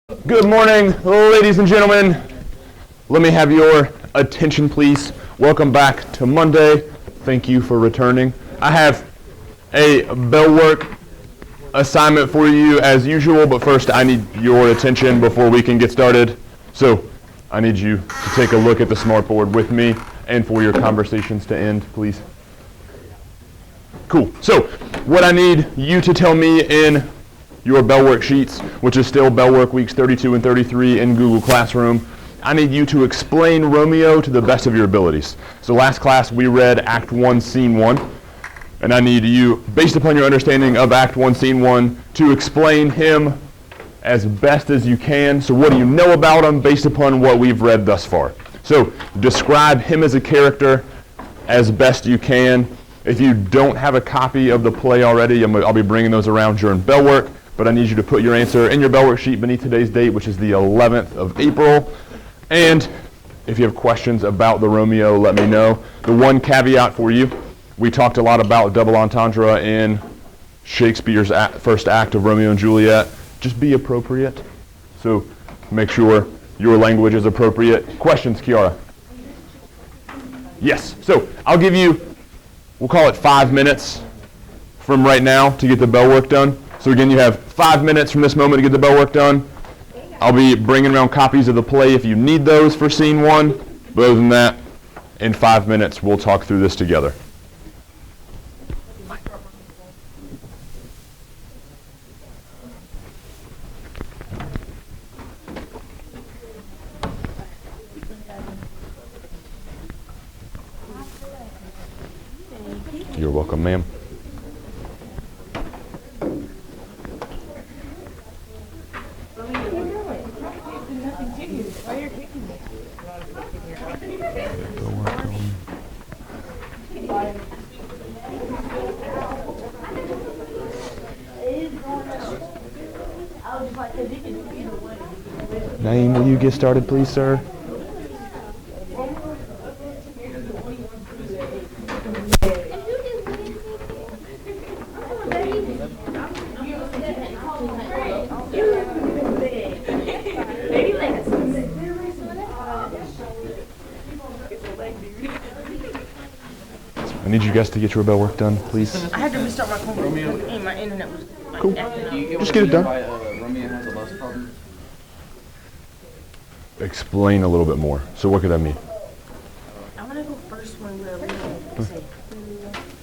Good morning, ladies and gentlemen. Let me have your attention, please. Welcome back to Monday. Thank you for returning. I have a bell work assignment for you as usual, but first I need your attention before we can get started. So I need you to take a look at the smartboard with me and for your conversations to end, please. Cool. So what I need you to tell me in your bell worksheets, which is still bell work weeks 32 and 33 in Google Classroom, I need you to explain Romeo to the best of your abilities. So last class we read Act 1, Scene 1, and I need you, based upon your understanding of Act 1, Scene 1, to explain him as best as you can. So what do you know about him based upon what we've read thus far? So describe him as a character as best you can. If you don't have a copy of the play already, I'll be bringing those around during bell work. But I need you to put your answer in your bell worksheet beneath today's date, which is the 11th of April. And if you have questions about the Romeo, let me know. The one caveat for you, we talked a lot about double entendre in Shakespeare's first act of Romeo and Juliet. Just be appropriate. So make sure your language is appropriate. Questions, Kiara? Yes. So I'll give you, we'll call it 5 minutes from right now to get the bell work done. So again, you have 5 minutes from this moment to get the bell work done. I'll be bringing around copies of the play if you need those for Scene 1. But other than that, in 5 minutes, we'll talk through this together. You're welcome, ma'am. Naeem, will you get started, please, sir? I need you guys to get your bell work done, please. I had to restart my computer and my internet was Cool. Just get it done. Romeo has a lust problem. Explain a little bit more. So what could that mean? I want to go first when we're reading.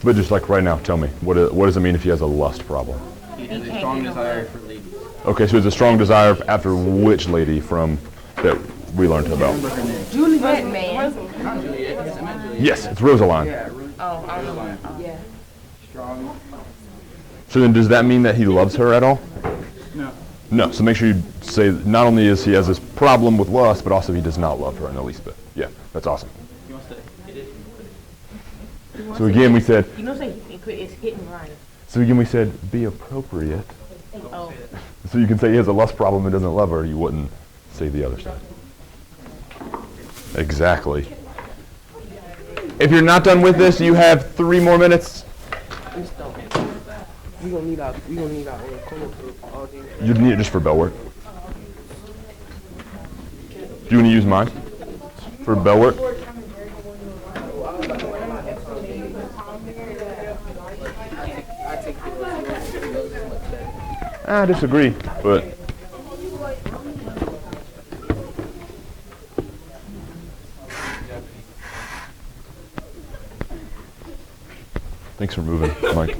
But just like right now, tell me, what does it mean if he has a lust problem? He has a strong desire for ladies. Okay, so it's a strong desire after which lady from that we learned about? Juliet, man. Not Juliet. I meant Juliet. Yes, it's Rosaline. Yeah, Oh, I don't know. Rosaline. Yeah. Strong. So then does that mean that he loves her at all? No. No, so make sure you say not only is he has this problem with lust, but also he does not love her in the least bit. Yeah, that's awesome. He wants to hit it. So again we said, You know, say it's hitting right. so again we said be appropriate. Oh. So you can say he has a lust problem and doesn't love her, you wouldn't say the other stuff. Exactly. If you're not done with this, you have 3 more minutes. We gonna need our corner all day. You'd need it just for bell work. Do you want to use mine for bell work? I disagree, but thanks for moving, Mike.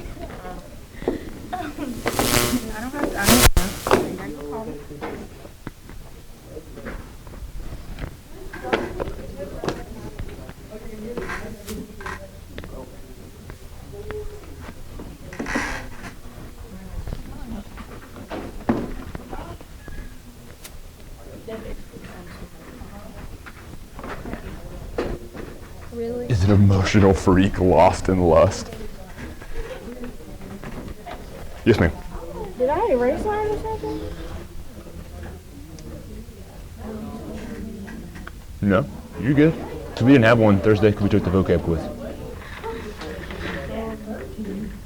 Really? Is an emotional freak lost in lust? Yes, ma'am. Did I erase mine or something? No, you're good. So we didn't have one Thursday because we took the vocab quiz.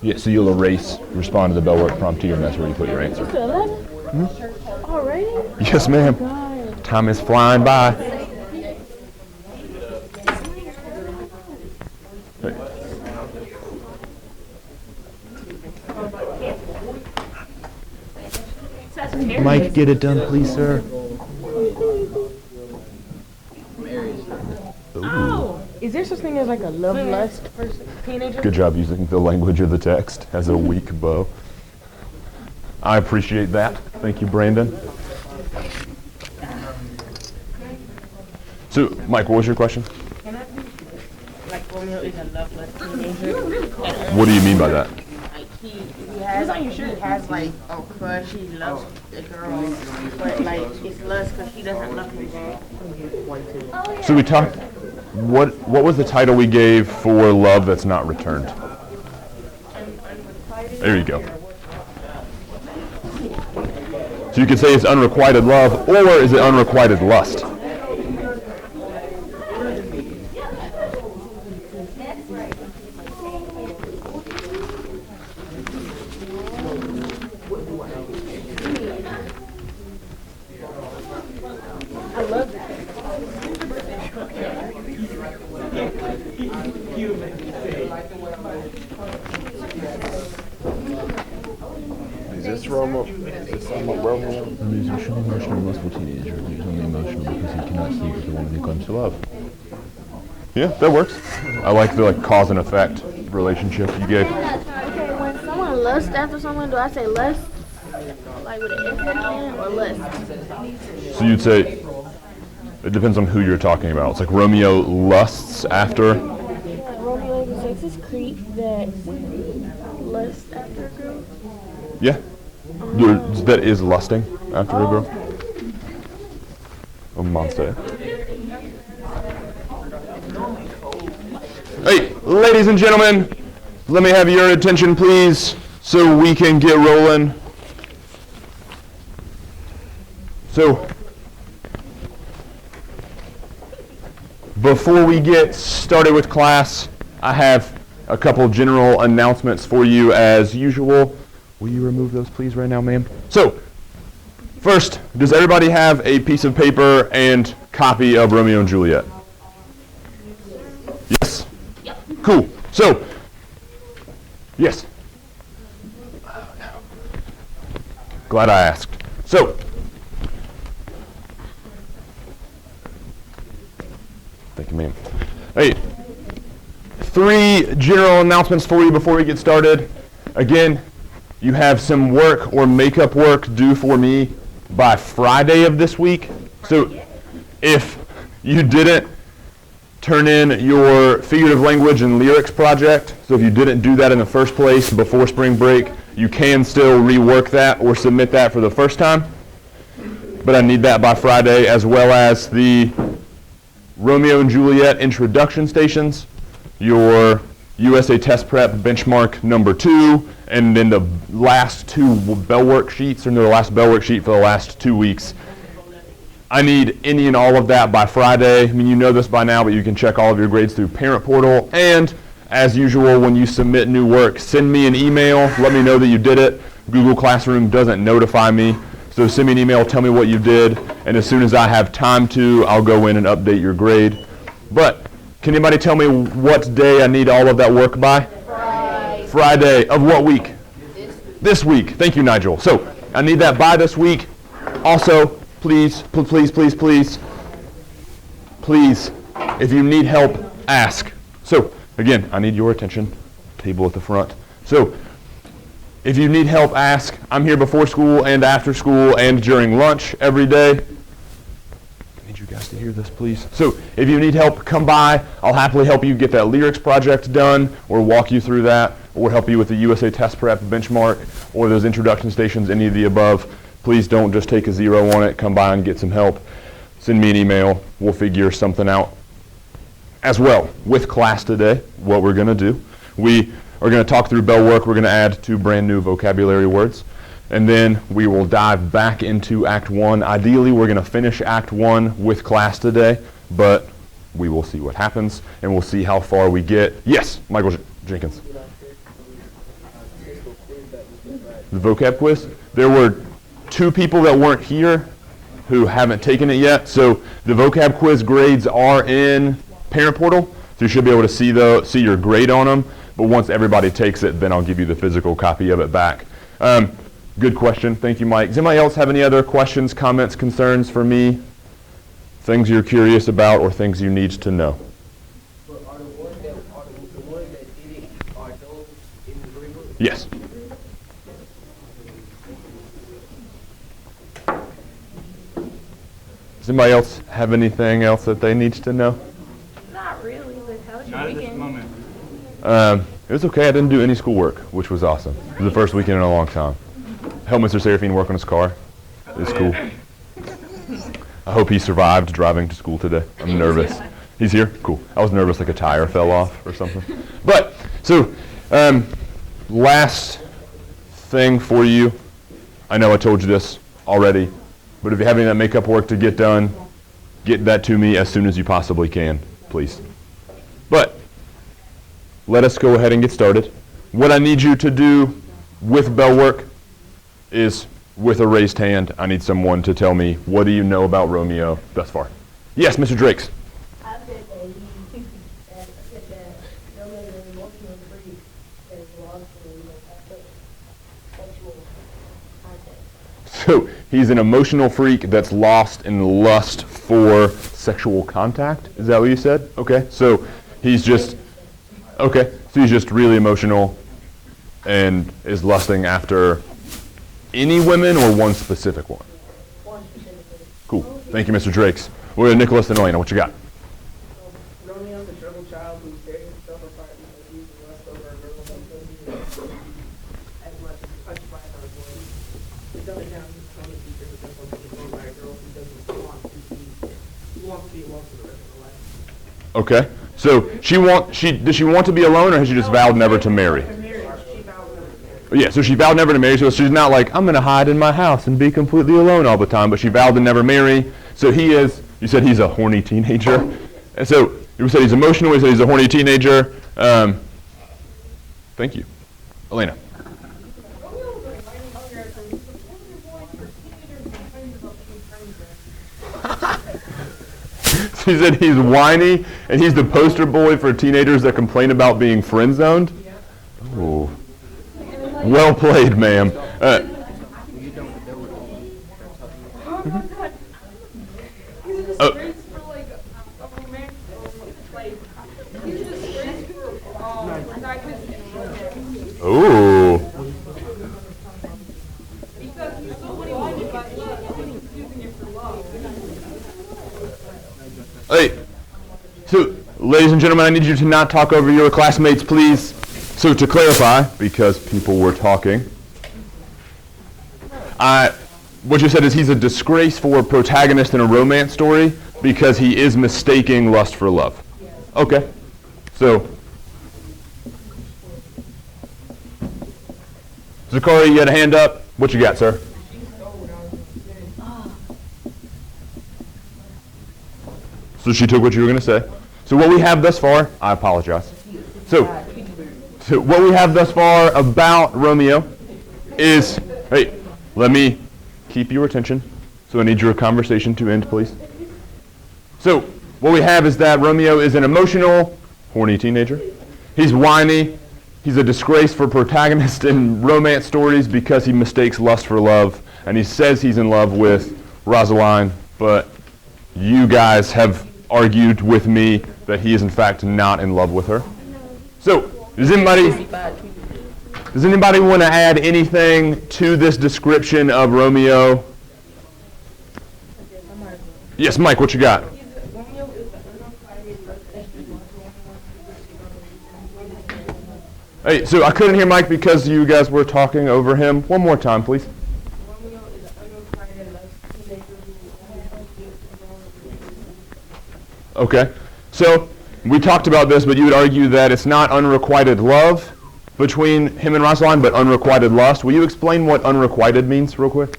Yeah, so you'll erase, respond to the bell work prompt here, and that's where you put your answer. To 11? Already? Yes, ma'am. God. Time is flying by. Mike, get it done, please, sir. Oh, Is there such thing as like a love lust person, teenager? Good job using the language of the text as a weak bow. I appreciate that. Thank you, Brandon. So, Mike, what was your question? Can I be like Romeo is a love lust teenager? What do you mean by that? Like he has like a crush. He loves the girl, but like it's lust because he doesn't love him back. So we talked. What was the title we gave for love that's not returned? There you go. So you could say it's unrequited love, or is it unrequited lust? Is this Romeo? Is this somewhat Romeo? He's an emotional, lustful teenager who's only emotional because he cannot sleep with the woman he comes to love. Yeah, that works. I like the cause and effect relationship you gave. okay. When someone lusts after someone, do I say lust, like with an S at the end, or lust? So you'd say it depends on who you're talking about. It's like Romeo lusts after. Like Romeo is a sexist creep that lusts after a girl. Yeah, that is lusting after a girl. A monster. Hey, ladies and gentlemen, let me have your attention, please, so we can get rolling. So, before we get started with class, I have a couple general announcements for you as usual. Will you remove those, please, right now, ma'am? So, first, does everybody have a piece of paper and copy of Romeo and Juliet? Yes? Cool. So, yes. Glad I asked. So, thank you, ma'am. Hey, 3 general announcements for you before we get started. Again, you have some work or makeup work due for me by Friday of this week. So if you didn't turn in your figurative language and lyrics project, so if you didn't do that in the first place before spring break, you can still rework that or submit that for the first time. But I need that by Friday, as well as the Romeo and Juliet introduction stations, your USA Test Prep benchmark number 2, and then the last 2 bell worksheets, or no, the last bell worksheet for the last 2 weeks. I need any and all of that by Friday. I mean, you know this by now, but you can check all of your grades through Parent Portal. And as usual, when you submit new work, send me an email. Let me know that you did it. Google Classroom doesn't notify me. So send me an email, tell me what you did, and as soon as I have time to, I'll go in and update your grade. But can anybody tell me what day I need all of that work by? Friday. Friday of what week? This week. Thank you, Nigel. So I need that by this week. Also, please, if you need help, ask. So again, I need your attention. Table at the front. So if you need help, ask. I'm here before school and after school and during lunch every day. I need you guys to hear this, please. So if you need help, come by. I'll happily help you get that lyrics project done, or walk you through that, or help you with the USA Test Prep benchmark, or those introduction stations, any of the above. Please don't just take a 0 on it. Come by and get some help. Send me an email. We'll figure something out. As well, with class today, what we're going to do, we are going to talk through bell work. We're going to add 2 brand new vocabulary words. And then we will dive back into Act 1. Ideally, we're going to finish Act 1 with class today, but we will see what happens, and we'll see how far we get. Yes, Michael Jenkins. The vocab quiz? There were two people that weren't here who haven't taken it yet. So the vocab quiz grades are in Parent Portal, so you should be able to see your grade on them. But once everybody takes it, then I'll give you the physical copy of it back. Good question. Thank you, Mike. Does anybody else have any other questions, comments, concerns for me? Things you're curious about or things you need to know? But are the ones that did it, are those in the grade book? Yes. Does anybody else have anything else that they need to know? Not really, but how was your Not at this weekend? moment. It was okay. I didn't do any schoolwork, which was awesome. It was the first weekend in a long time. Helped Mr. Serafine work on his car. It was cool. I hope he survived driving to school today. I'm nervous. He's here? Cool. I was nervous like a tire fell off or something. But, so, last thing for you. I know I told you this already, but if you have any of that makeup work to get done, get that to me as soon as you possibly can, please. But let us go ahead and get started. What I need you to do with bell work is, with a raised hand, I need someone to tell me, what do you know about Romeo thus far? Yes, Mr. Drakes. I said that Romeo is an emotional freak that is lost in sexual contact. So he's an emotional freak that's lost in lust for sexual contact? Is that what you said? Okay, so he's just, okay, so he's just really emotional and is lusting after any women or one specific one? One specifically. Cool. Thank you, Mr. Drakes. We're Nicholas and Elena. What you got? Romeo's a troubled child who tears himself apart because he's in lust over a girl because he is as much as touched by her boy. He doesn't have his common teacher because he's controlled by a girl who doesn't want to be, who wants to be alone for the rest of her life. Okay. So does she want to be alone, or has she just vowed never to marry? She vowed never to marry. Yeah, so she vowed never to marry, so she's not like, I'm going to hide in my house and be completely alone all the time, but she vowed to never marry. So you said he's a horny teenager. And so you said he's emotional, you said he's a horny teenager. Thank you. Elena. She said he's whiny, and he's the poster boy for teenagers that complain about being friend-zoned? Ooh. Well played, ma'am. Ooh. Hey, so ladies and gentlemen, I need you to not talk over your classmates, please. So to clarify, because people were talking, what you said is he's a disgraceful protagonist in a romance story because he is mistaking lust for love. Okay. So, Zachary, you had a hand up. What you got, sir? So she took what you were going to say. So what we have thus far, I apologize. So what we have thus far about Romeo is, hey, let me keep your attention. So I need your conversation to end, please. So what we have is that Romeo is an emotional, horny teenager. He's whiny. He's a disgrace for protagonist in romance stories because he mistakes lust for love. And he says he's in love with Rosaline, but you guys have argued with me that he is in fact not in love with her. So, does anybody want to add anything to this description of Romeo? Yes, Mike, what you got? Hey, so I couldn't hear Mike because you guys were talking over him. One more time, please. Okay, so we talked about this, but you would argue that it's not unrequited love between him and Rosaline, but unrequited lust. Will you explain what unrequited means real quick?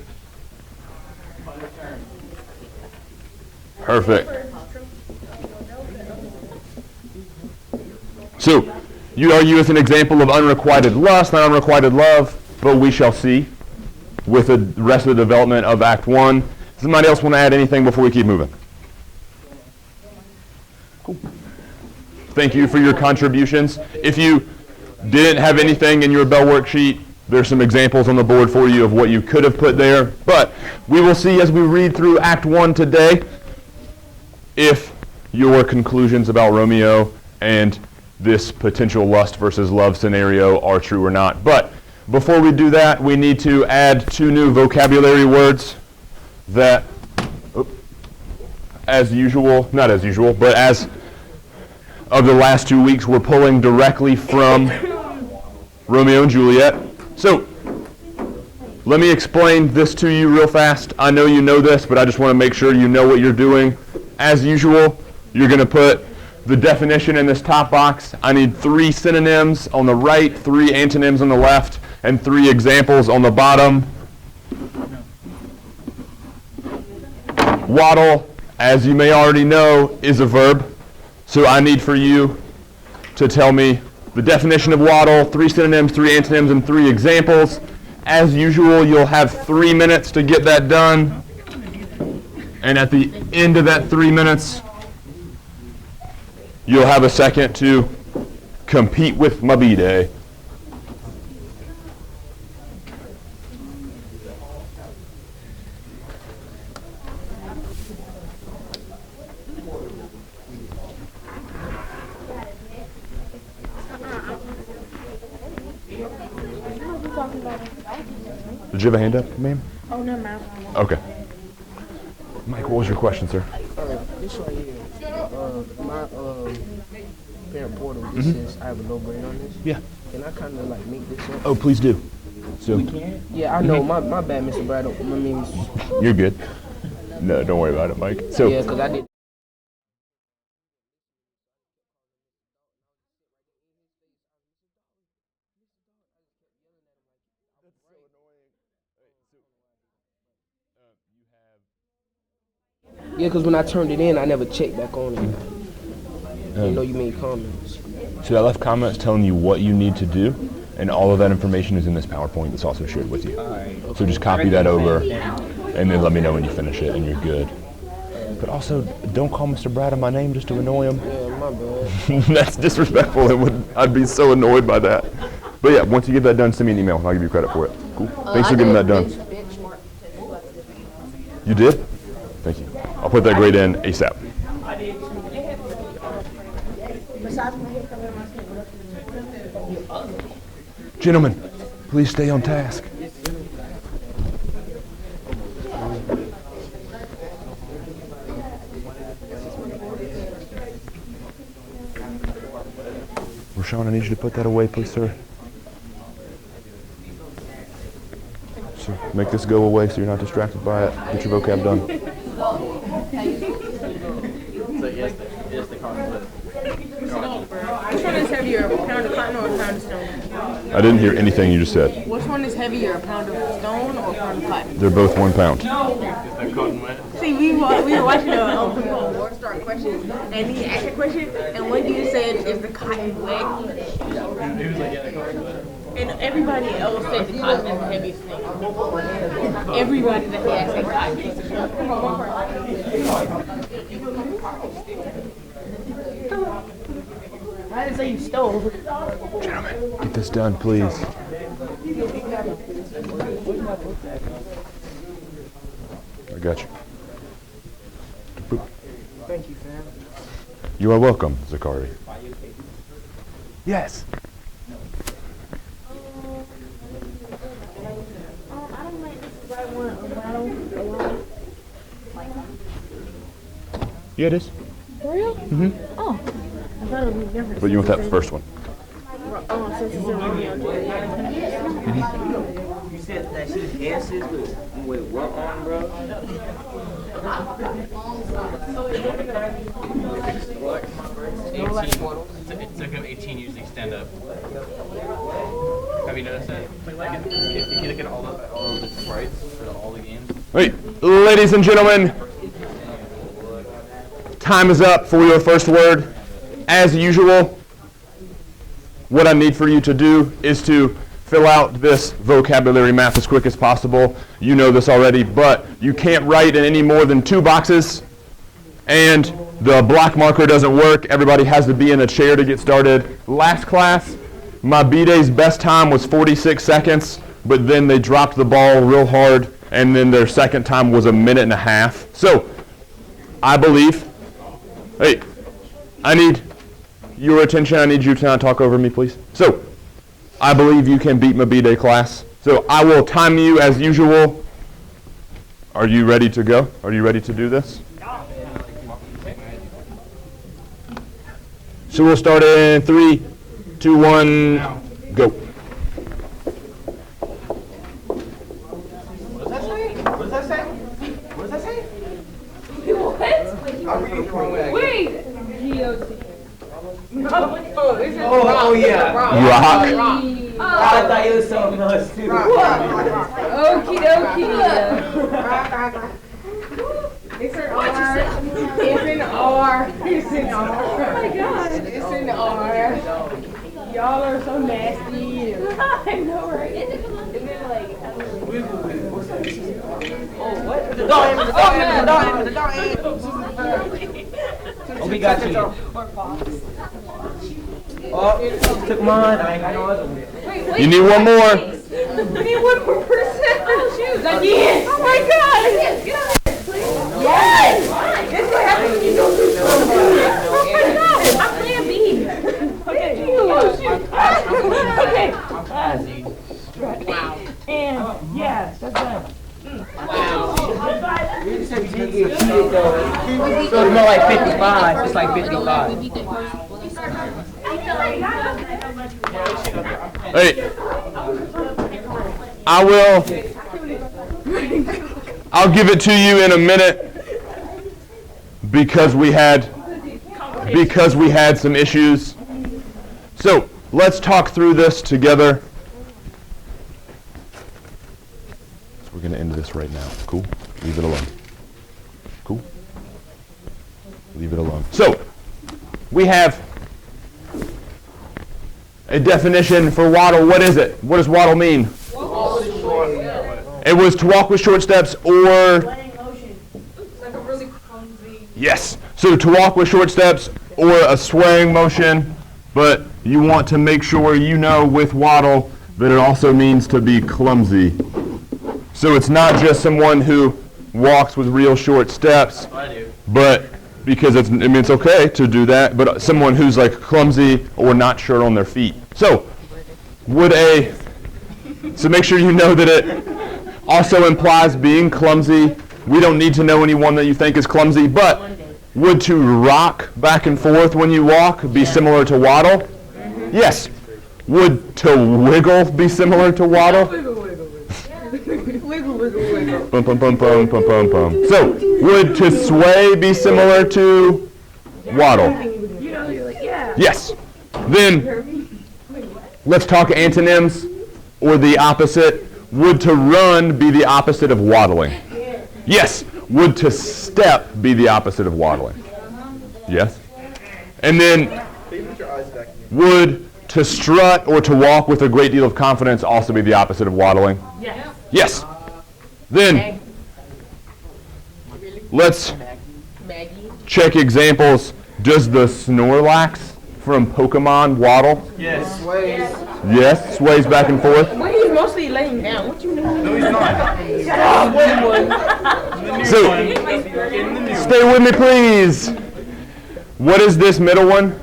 Perfect. So, you argue it's an example of unrequited lust, not unrequited love, but we shall see. with the rest of the development of Act 1. Does somebody else want to add anything before we keep moving? Cool. Thank you for your contributions. If you didn't have anything in your bell worksheet, there's some examples on the board for you of what you could have put there. But we will see as we read through Act 1 today if your conclusions about Romeo and this potential lust versus love scenario are true or not. But before we do that, we need to add 2 new vocabulary words that, as usual, not as usual, but as of the last 2 weeks, we're pulling directly from Romeo and Juliet. So, let me explain this to you real fast. I know you know this, but I just want to make sure you know what you're doing. As usual, you're going to put the definition in this top box. I need 3 synonyms on the right, 3 antonyms on the left, and 3 examples on the bottom. Waddle, as you may already know, is a verb. So I need for you to tell me the definition of waddle, 3 synonyms, 3 antonyms, and 3 examples. As usual, you'll have 3 minutes to get that done. And at the end of that 3 minutes, you'll have a second to compete with my B-Day. Did you have a hand up, ma'am? Oh, no, ma'am. Okay. Mike, what was your question, sir? This right here, my parent portal, this says I have a no brain on this. Yeah. Can I kind of like make this up? Oh, please do. So, Yeah, I know. My bad, Mr. Brad. My name is. you're good. No, don't worry about it, Mike. So, Yeah, because I did. Yeah, because when I turned it in, I never checked back on it. I know you made comments. So I left comments telling you what you need to do, and all of that information is in this PowerPoint that's also shared with you. So just copy that over, and then let me know when you finish it, and you're good. But also, don't call Mr. Brad my name just to annoy him. Yeah, my bad. That's disrespectful. I'd be so annoyed by that. But yeah, once you get that done, send me an email, and I'll give you credit for it. Cool. Thanks for getting that done. You did? Thank you. I'll put that grade in ASAP. Gentlemen, please stay on task. Rashawn, I need you to put that away, please, sir. So make this go away so you're not distracted by it. Get your vocab done. So yes, the conflict. Which one is heavier, a pound of cotton or a pound of stone? I didn't hear anything you just said. Which one is heavier, a pound of stone or a pound of cotton? They're both 1 pound. Is that cotton wet? See, we were watching a War Star question, and he asked a question, and one dude said, "Is the cotton wet?" He was like, yeah, the cotton wet. And everybody else said the cotton is the heaviest thing. Everybody that he asked said cotton. I didn't say you stole. Gentlemen, get this done, please. I got you. Thank you, fam. You are welcome, Zakari. Yes. I don't like this right one. A waddle. Yeah, it is. For real? Mm-hmm. Oh, I thought it would be different. But you want that first one. Oh, since it's in Romeo and Juliet. You said that she's answers with what on, bro? It took him 18 years to stand up. Have you noticed that? Like if you look at all of the sprites for all the games. Wait, ladies and gentlemen, time is up for your first word. As usual, what I need for you to do is to fill out this vocabulary map as quick as possible. You know this already, but you can't write in any more than 2 boxes, and the black marker doesn't work. Everybody has to be in a chair to get started. Last class, my B-Day's best time was 46 seconds, but then they dropped the ball real hard, and then their second time was 1.5 minutes. So, I believe, hey, I need your attention. I need you to not talk over me, please. So, I believe you can beat my B-Day class. So I will time you as usual. Are you ready to go? Are you ready to do this? So we'll start in 3, 2, 1, go. What does that say? What does that say? What does that say? What? Wait. Oh yeah. Rock. I thought it was something else too. Okie dokie. It's an R. It's an R. It's an R. Oh my god. It's an R. Y'all are so nasty. I know, right? And then like, Oh, we got you. Oh, took mine. I ain't got no other one. You need one more. We need one more person. Shoot. Again. Oh my god. Yes. This is what happens when you don't do something. Oh my god. I'm playing B. Okay. Oh shoot. Okay. Wow. And yeah, that's done. You said you didn't get cheated though. So it's more like 55. It's like 55. Hey, I'll give it to you in a minute because we had some issues. So let's talk through this together. So we're going to end this right now. Cool? Leave it alone. Cool? Leave it alone. So we have a definition for waddle. What is it? What does waddle mean? It was to walk with short steps or... Yes. So to walk with short steps or a swaying motion, but you want to make sure you know with waddle that it also means to be clumsy. So it's not just someone who walks with real short steps, but because it's okay to do that, but someone who's like clumsy or not sure on their feet. So make sure you know that it also implies being clumsy. We don't need to know anyone that you think is clumsy, but would to rock back and forth when you walk be similar to waddle? Yes. Would to wiggle be similar to waddle? Bum, bum, bum, bum, bum, bum, bum. So, would to sway be similar to waddle? Yes. Then, let's talk antonyms or the opposite. Would to run be the opposite of waddling? Yes. Would to step be the opposite of waddling? Yes. And then, would to strut or to walk with a great deal of confidence also be the opposite of waddling? Yes. Then, let's check examples. Does the Snorlax from Pokemon waddle? Yes. Yes, sways back and forth. But he's mostly laying down. What you mean? No, he's not. Shut up. So, stay with me, please. What is this middle one?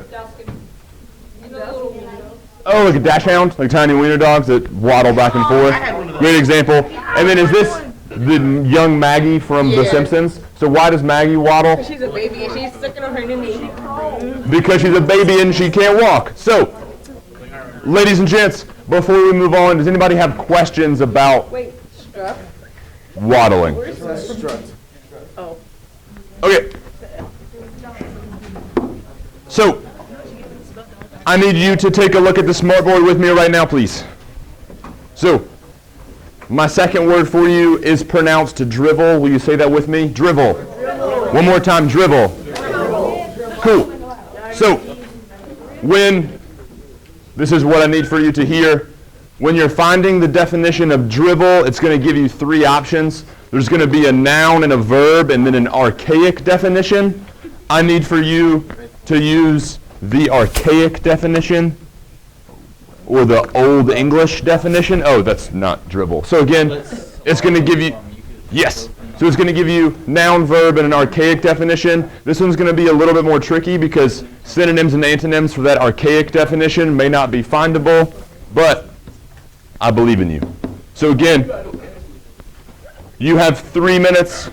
Oh, like a dash hound, like tiny wiener dogs that waddle back and forth. Great example. And then is this the young Maggie from The Simpsons? So why does Maggie waddle? She's a baby and she's sucking on her knee. Because she's a baby and she can't walk. So, ladies and gents, before we move on, does anybody have questions about waddling? Oh. Okay. So, I need you to take a look at the smartboard with me right now, please. So, my second word for you is pronounced drivel. Will you say that with me? Drivel. One more time, drivel. Cool. So, this is what I need for you to hear. When you're finding the definition of drivel, it's going to give you three options. There's going to be a noun and a verb and then an archaic definition. I need for you to use the archaic definition or the Old English definition. Oh, that's not drivel. So again, it's going to give you, yes. So it's going to give you noun, verb, and an archaic definition. This one's going to be a little bit more tricky because synonyms and antonyms for that archaic definition may not be findable, but I believe in you. So again, you have 3 minutes.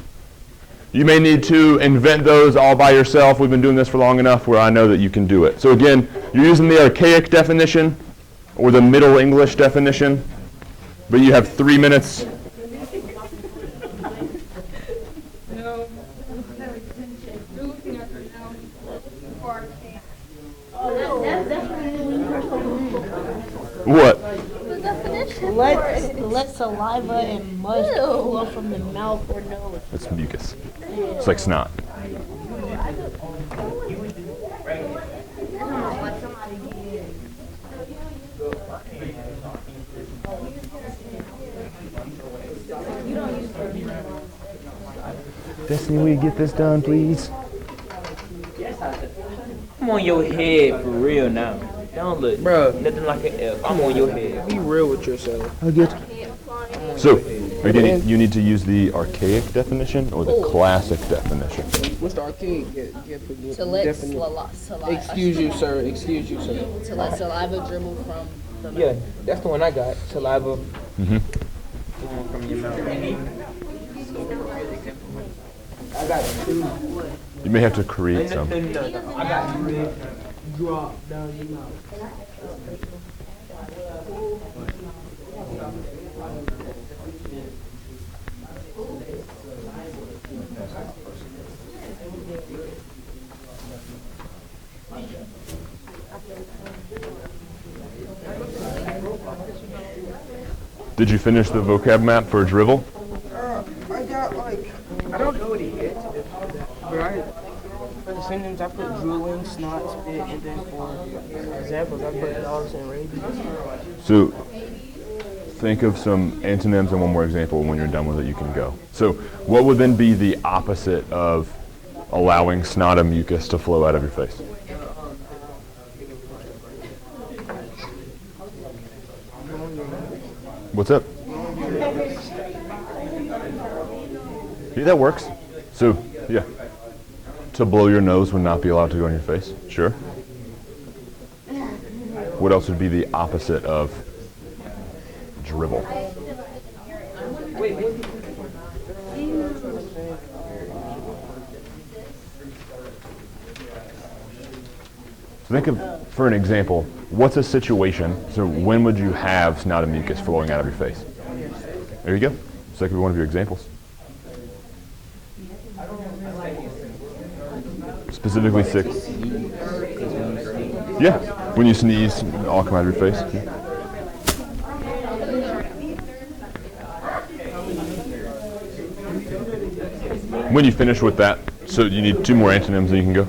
You may need to invent those all by yourself. We've been doing this for long enough where I know that you can do it. So again, you're using the archaic definition or the Middle English definition, but you have 3 minutes. What? Let saliva and mush flow from the mouth or nose. It's mucus. It's like snot. Destiny, will you get this done, please? I'm on your head for real now. Don't look, Bro. nothing like an F. I'm on your head. Be real with yourself. I get. So, again, you need to use the archaic definition or the classic definition. What's the archaic? To let Excuse you, sir. Excuse you, sir. to let saliva dribble from the mouth. Yeah, that's the one I got. Saliva. Going from your mouth. I got two. You may have to create some. No. I got three. Drop down your mouth. Did you finish the vocab map for drivel? I got I don't know what he hit. But for the synonyms, I put drooling, snot, spit, and then for examples, I put dogs and rabies. So, think of some antonyms and one more example. When you're done with it, you can go. So, what would then be the opposite of allowing snot and mucus to flow out of your face? What's up? Yeah, that works. So, yeah. To blow your nose would not be allowed to go on your face. Sure. What else would be the opposite of drivel? So think of, for an example, what's a situation, so when would you have snot and mucus flowing out of your face? There you go. So that could be one of your examples. Specifically sick. Yeah, when you sneeze, it all come out of your face. Yeah. When you finish with that, so you need 2 more antonyms and you can go.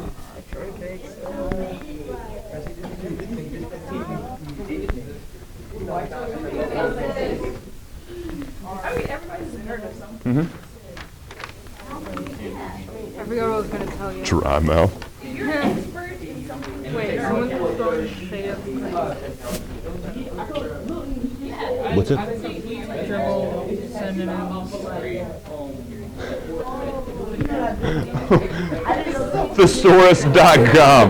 I forgot what I was going to tell you. Dry mouth. Wait, someone's throwing shade at me. What's it? Dribble, synonyms. Thesaurus.com.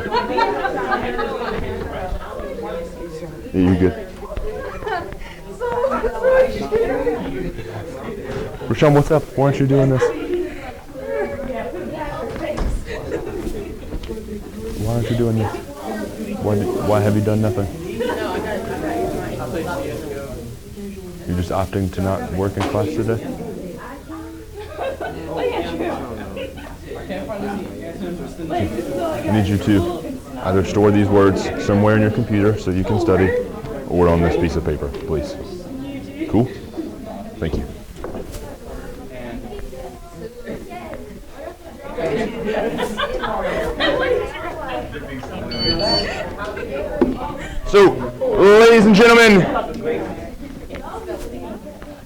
Yeah, you good. Rashawn, what's up? Why aren't you doing this? Why aren't you doing this? Why have you done nothing? You're just opting to not work in class today? I need you to either store these words somewhere in your computer so you can study, or on this piece of paper, please. Cool? Thank you. So, ladies and gentlemen,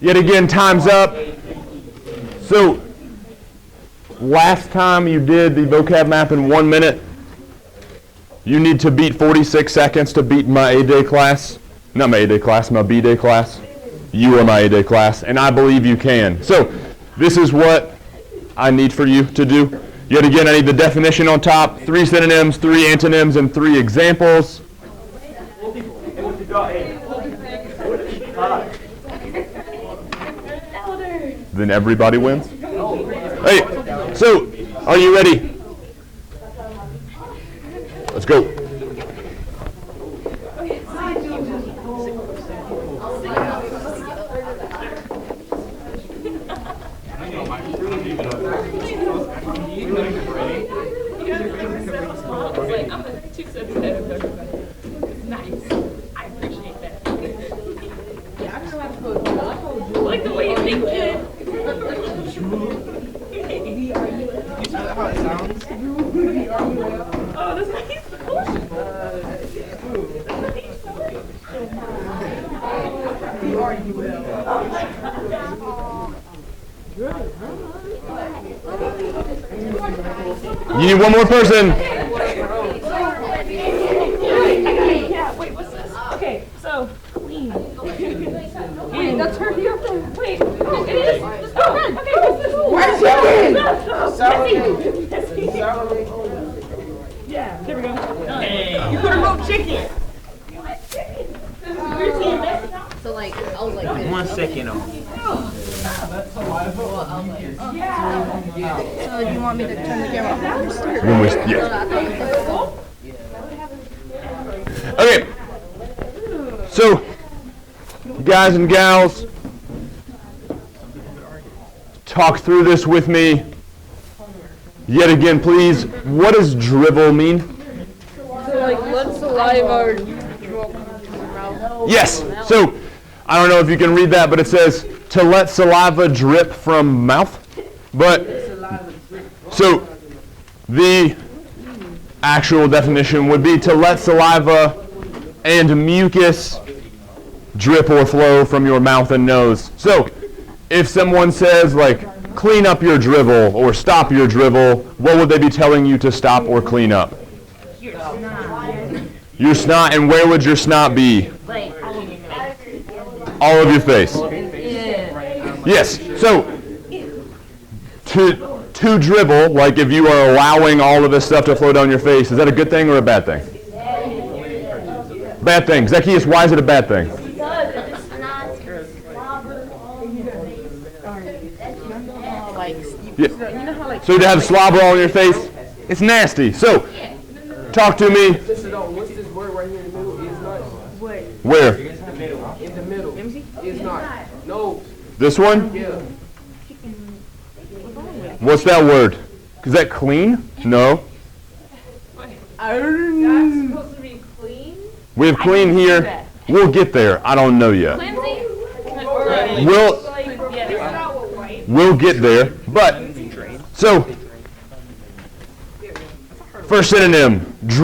Yet again, time's up. So, last time you did the vocab map in 1 minute, you need to beat 46 seconds to beat my A-Day class. Not my A-Day class, my B-Day class. You are my A-Day class, and I believe you can. So, this is what I need for you to do. Yet again, I need the definition on top, 3 synonyms, 3 antonyms, and 3 examples. Then everybody wins. Hey, so, are you ready? Let's go. Like the way you think it. How it sounds? Oh, that's nice. You need one more person. Yeah, wait, what's this? Okay, so, clean. Wait, that's her here. Wait, oh, it is. Oh, okay, what's this? Where's Yeah, there we go. You could have wrote chicken. So like, I was like this. 1 second off. So do you want me to turn the camera off? Yeah. Okay. So, guys and gals, talk through this with me. Yet again, please, what does drivel mean? So like, let saliva drop from your mouth. Yes. So, I don't know if you can read that, but it says to let saliva drip from mouth. But, so, the actual definition would be to let saliva and mucus drip or flow from your mouth and nose. So, if someone says, like, clean up your drivel or stop your drivel, what would they be telling you to stop or clean up? Your snot. And where would your snot be? All of your face. Yes. So, to dribble, like if you are allowing all of this stuff to flow down your face, is that a good thing or a bad thing? Bad thing. Zacchaeus, why is it a bad thing? Yeah. So to have slobber all on your face, it's nasty. So, talk to me. What's this word right here in the middle? Is not. Where? In the middle. Is not. No. This one? Yeah. What's that word? Is that clean? No. That's supposed to be clean? We have clean here. We'll get there. I don't know yet. We'll get there. But, so, first synonym,